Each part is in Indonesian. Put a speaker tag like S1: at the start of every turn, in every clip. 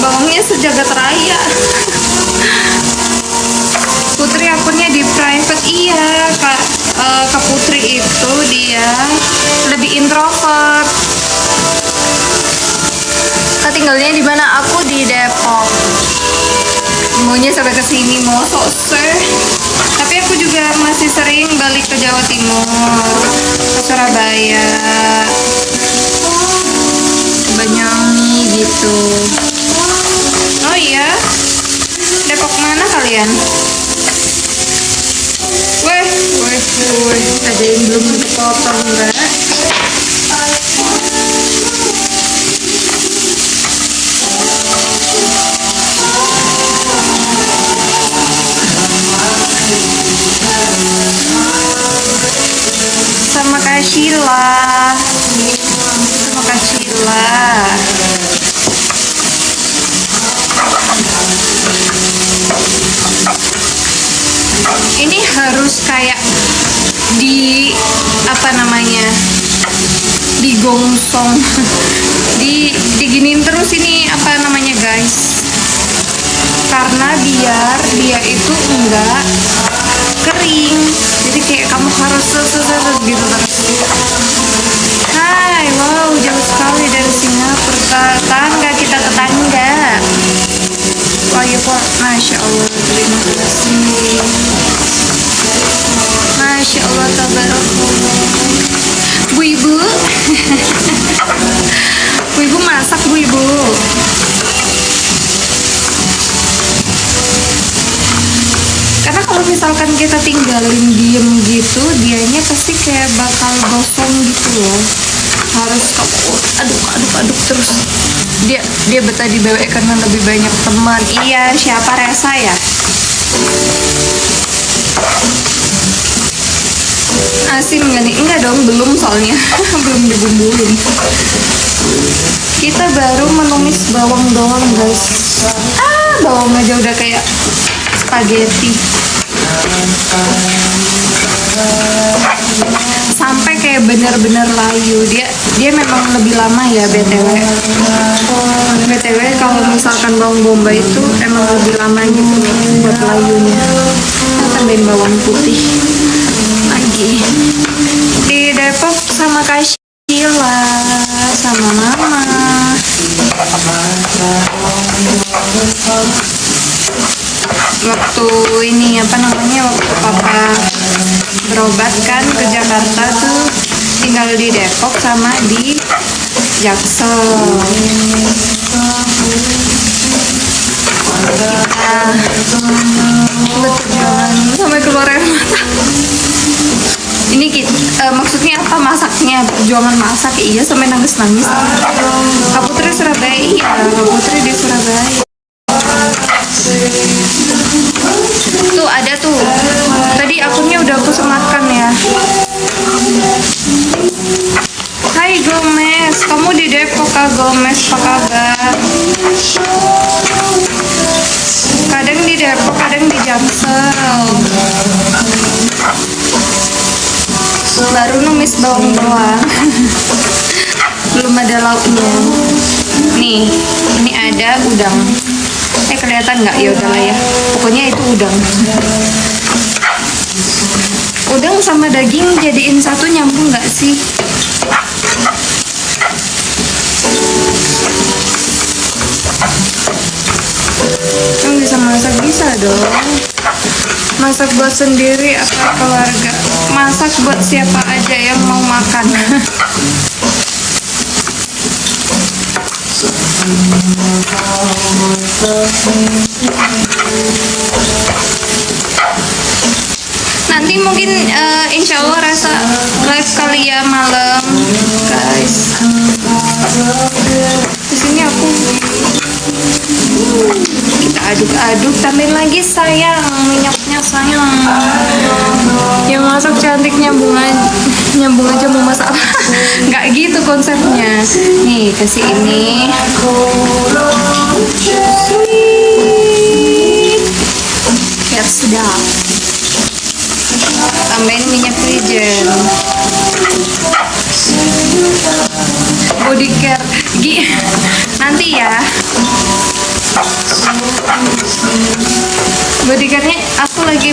S1: bawangnya sejagat raya. Putri akunnya di private. Iya Kak Putri itu dia lebih introvert. Kak tinggalnya di mana? Aku di Depok. Maunya sampai ke sini mau sosok. Tapi aku juga masih sering balik ke Jawa Timur, ke Surabaya, Banyuwangi gitu. Oh iya, Depok mana kalian? Weh, ada yang belum dipotong enggak? Sama Kak Sheila. Ini harus kayak di apa namanya, digongsong, diginin terus ini apa namanya guys, karena biar dia itu enggak kering. Jadi kayak kamu harus gitu terus. Hai, wow, jauh sekali dari Singapura. Kita tetangga. Wah, ya kok, masya Allah, terima kasih. Masya Allah, tabarakallah. Bu Ibu, Bu Ibu masak, Bu Ibu. Karena kalau misalkan kita tinggalin diem gitu, dianya pasti kayak bakal gosong gitu loh. Harus kamu aduk terus. Dia betah di bebek karena lebih banyak teman. Iya, siapa Resa ya? Asin nggak nih? Enggak dong, belum soalnya. Belum dibumbuin. Kita baru menumis bawang doang guys. Bawang aja udah kayak spaghetti. Sampai kayak bener-bener layu. Dia memang lebih lama ya BTW. Kalau misalkan bawang bombay itu emang lebih lama gitu buat layunya. Kita tambahin bawang putih lagi. Di Depok sama Kak Sheila, sama Mama. Waktu ini apa namanya, waktu Papa berobat kan ke Jakarta tuh tinggal di Depok sama di Jaksel. Kita berjuang sampai keluar air mata. Ini maksudnya apa, masaknya, perjuangan masak. Iya, sampai nangis-nangis. Kak Putri Surabaya. Iya, Kak Putri di Surabaya. Tuh ada tuh. Tadi akunnya udah aku sematkan ya. Hai Gomez, kamu di Depok Kak Gomez, apa kabar? Kadang di Depok, kadang di Jaksel. Baru numis bawang doang. Belum ada lauknya. Nih, ini ada udang. Kelihatan nggak? Ya udahlah ya. Pokoknya itu udang. Udang sama daging jadiin satu, nyambung nggak sih? Yang bisa masak bisa dong. Masak buat sendiri atau keluarga? Masak buat siapa aja yang mau makan. Nanti mungkin insya Allah Rasa live kali ya malam guys. Di sini aku kita aduk-aduk, tambahin lagi sayang, minyaknya sayang. Yang masak cantik nyambung aja mau masak apa. Nggak gitu konsepnya. Nih kasih ini sweet biar sedap. Tambahin minyak wijen. body care. Nanti ya. Body care-nya aku lagi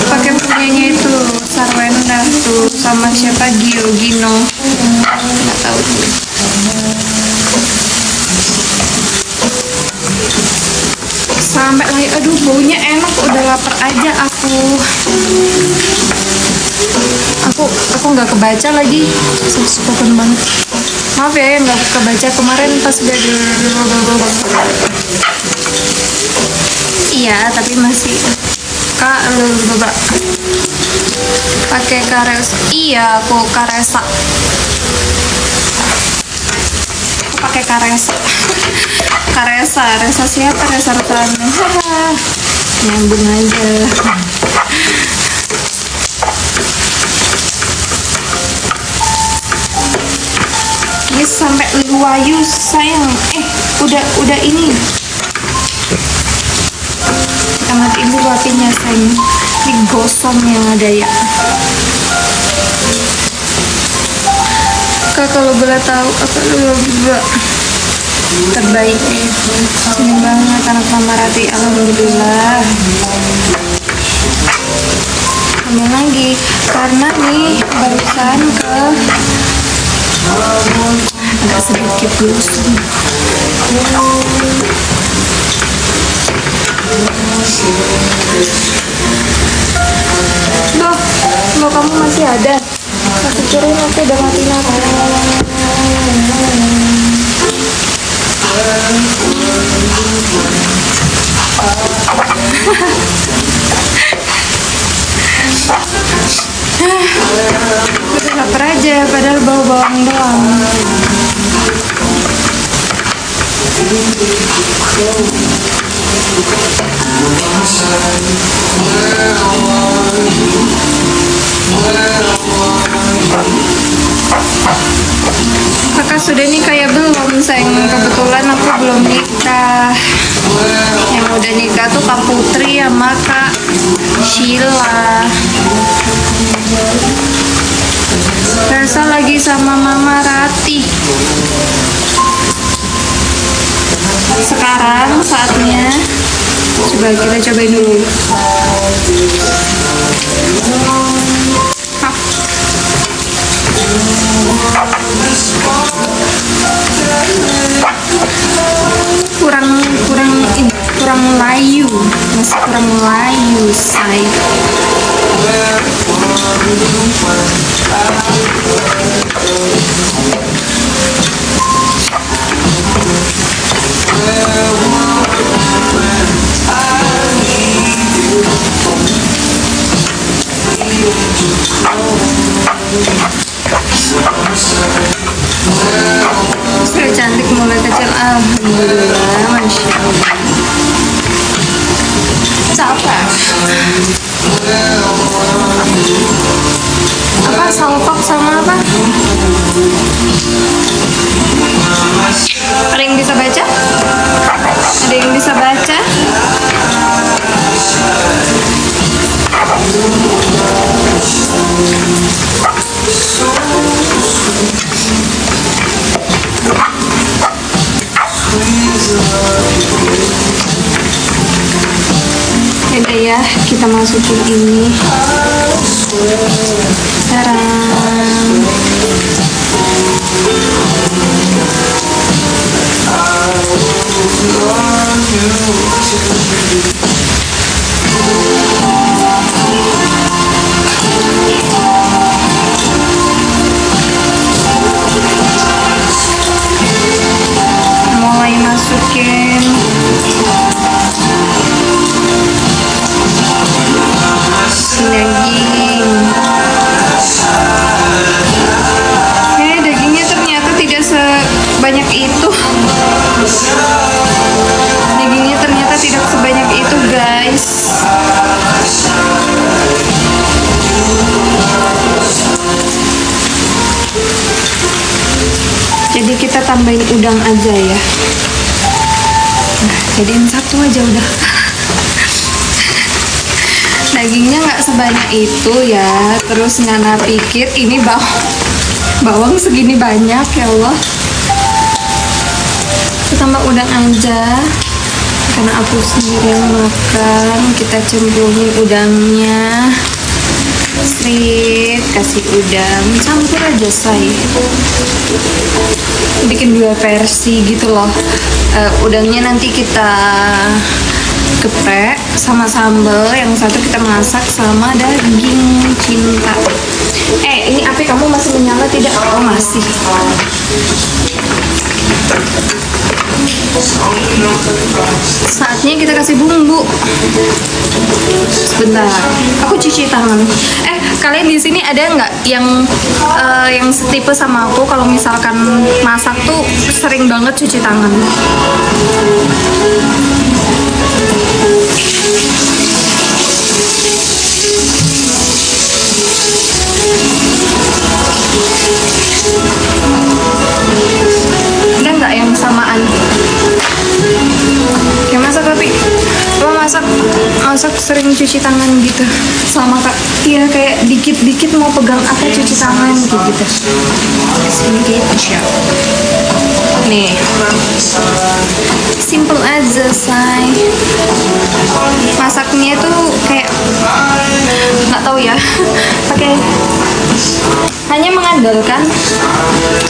S1: pakai punyanya itu Sarwenda tuh sama siapa Gino. Nggak tahu tuh. Sampai lagi, aduh baunya enak, udah lapar aja aku nggak kebaca lagi, spoken banget, maaf ya yang nggak kebaca kemarin pas iya tapi masih pakai kares, iya aku pakai Resa siapa, Resa Rutano. Nyambung aja. Ini sampai luayu sayang. Udah ini. Kita matiin dulu apinya sayang. Ini gosong yang ada ya. Kak kalau boleh tahu apa dulu terbaik ini banget anak Mama Rati, alhamdulillah. Ambil lagi karena nih barusan agak sedikit dulu. Loh kamu masih ada? Aku kirain aku udah mati lampu. Udah lapar aja padahal bau bawang doang. Kakak sudah nikah ya belum sayang? Kebetulan aku belum nikah. Yang udah nikah tuh Kak Putri sama Kak Sheila. Rasa lagi sama Mama Rati. Sekarang saatnya coba kita cobain dulu. kurang layu, masih kurang layu say. Sudah cantik mulai kecil, alhamdulillah, masya Allah. Capek. Apa salpok sama apa? Ada yang bisa baca? Ada yang bisa baca? Yaudah ya, kita masukin ini sekarang. Mulai masukin daging. Dagingnya ternyata tidak sebanyak itu. Dagingnya ternyata tidak sebanyak itu, guys. Jadi kita tambahin udang aja ya. Nah, jadiin satu aja udah. Dagingnya nggak sebanyak itu ya. Terus Ngana pikir ini bawang segini banyak, ya Allah. tambah udang aja karena aku sendiri yang makan. Kita cemplungin udangnya, srit, kasih udang, campur aja say. Bikin dua versi gitu loh. Udangnya nanti kita geprek sama sambal, yang satu kita masak sama daging cinta. Ini api kamu masih menyala tidak? Oh masih. Saatnya kita kasih bumbu. Sebentar, aku cuci tangan. Kalian di sini ada nggak yang setipe sama aku? Kalau misalkan masak tuh sering banget cuci tangan. Ada nggak yang samaan? Kayak masak tapi lo masak sering cuci tangan gitu sama kak? Iya, kayak dikit-dikit mau pegang apa cuci tangan gitu. Sedikit aja. Nih, simple aja say. Masaknya tuh kayak nggak tahu ya, pakai hanya mengandalkan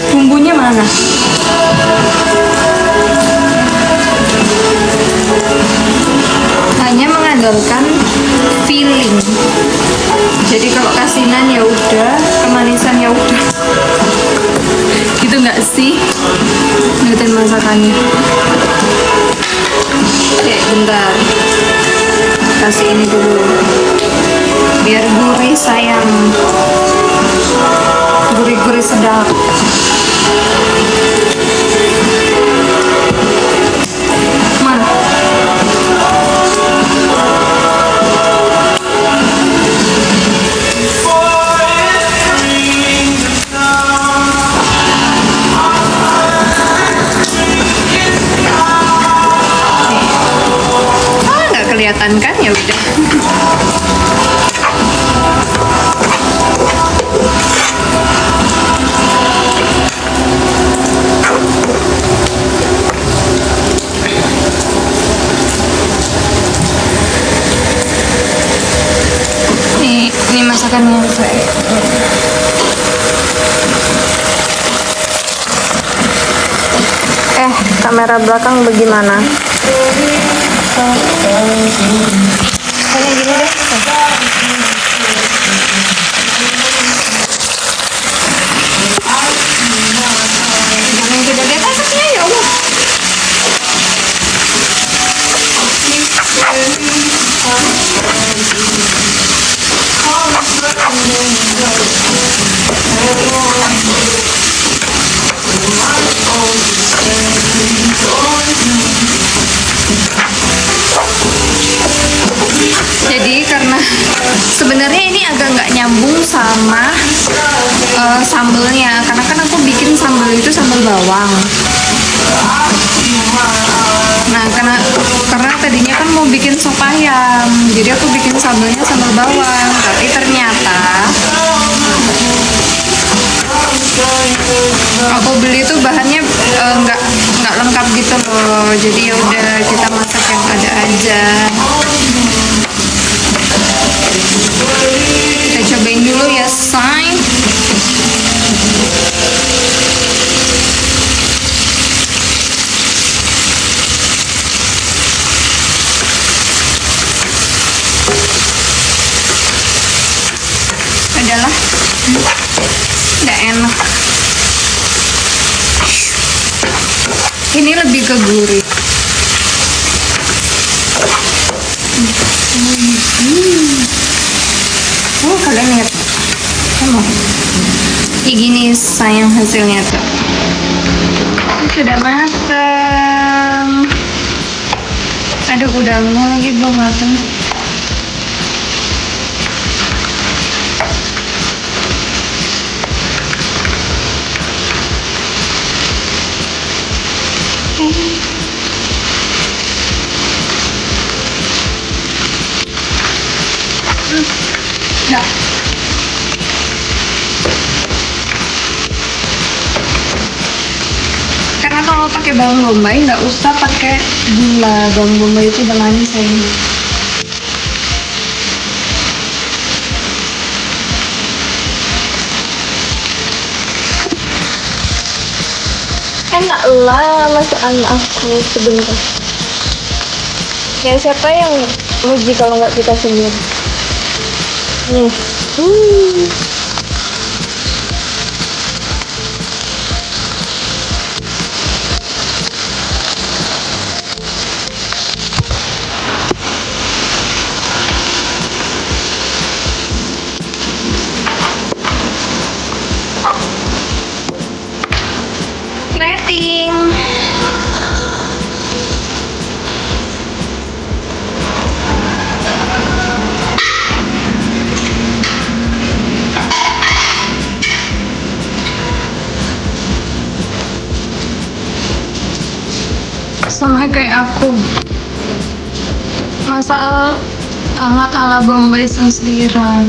S1: bumbunya mana. Hanya mengandalkan feeling. Jadi kalau kasinan ya udah, kemanisan ya udah. Gitu nggak sih? Ngeliatin masakannya. Bentar. Kasih ini dulu. Biar gurih sayang. Gurih-gurih sedap. Mana? Nggak kelihatan kan? Ya udah. Ini masakannya saya. Kamera belakang bagaimana? Kayak gini deh. Jangan tidak lihat asapnya ya Allah. Jadi karena sebenarnya ini agak nggak nyambung sama sambelnya, karena kan aku bikin sambal itu sambal bawang. Nah karena tadinya kan mau bikin sop ayam, jadi aku bikin sambalnya sambal bawang, tapi ternyata aku beli tuh bahannya nggak lengkap gitu loh, jadi ya udah kita masak yang ada aja. Kita cobain dulu ya say. Adalah nggak enak. Ini lebih ke gurih. Oh kalian lihat, kayak gini sayang hasilnya tuh. Sudah matang. Ada udangnya lagi belum matang. Nah. Karena kalau pakai pakai bawang bombay, nggak usah pakai gula. Bawang bombay itu udah manis sayang. Enak lah masakan aku sebentar. Ya siapa yang muji kalau nggak kita sendiri? Nih. Plating. Sama kayak aku masak ala Bombay sendirian.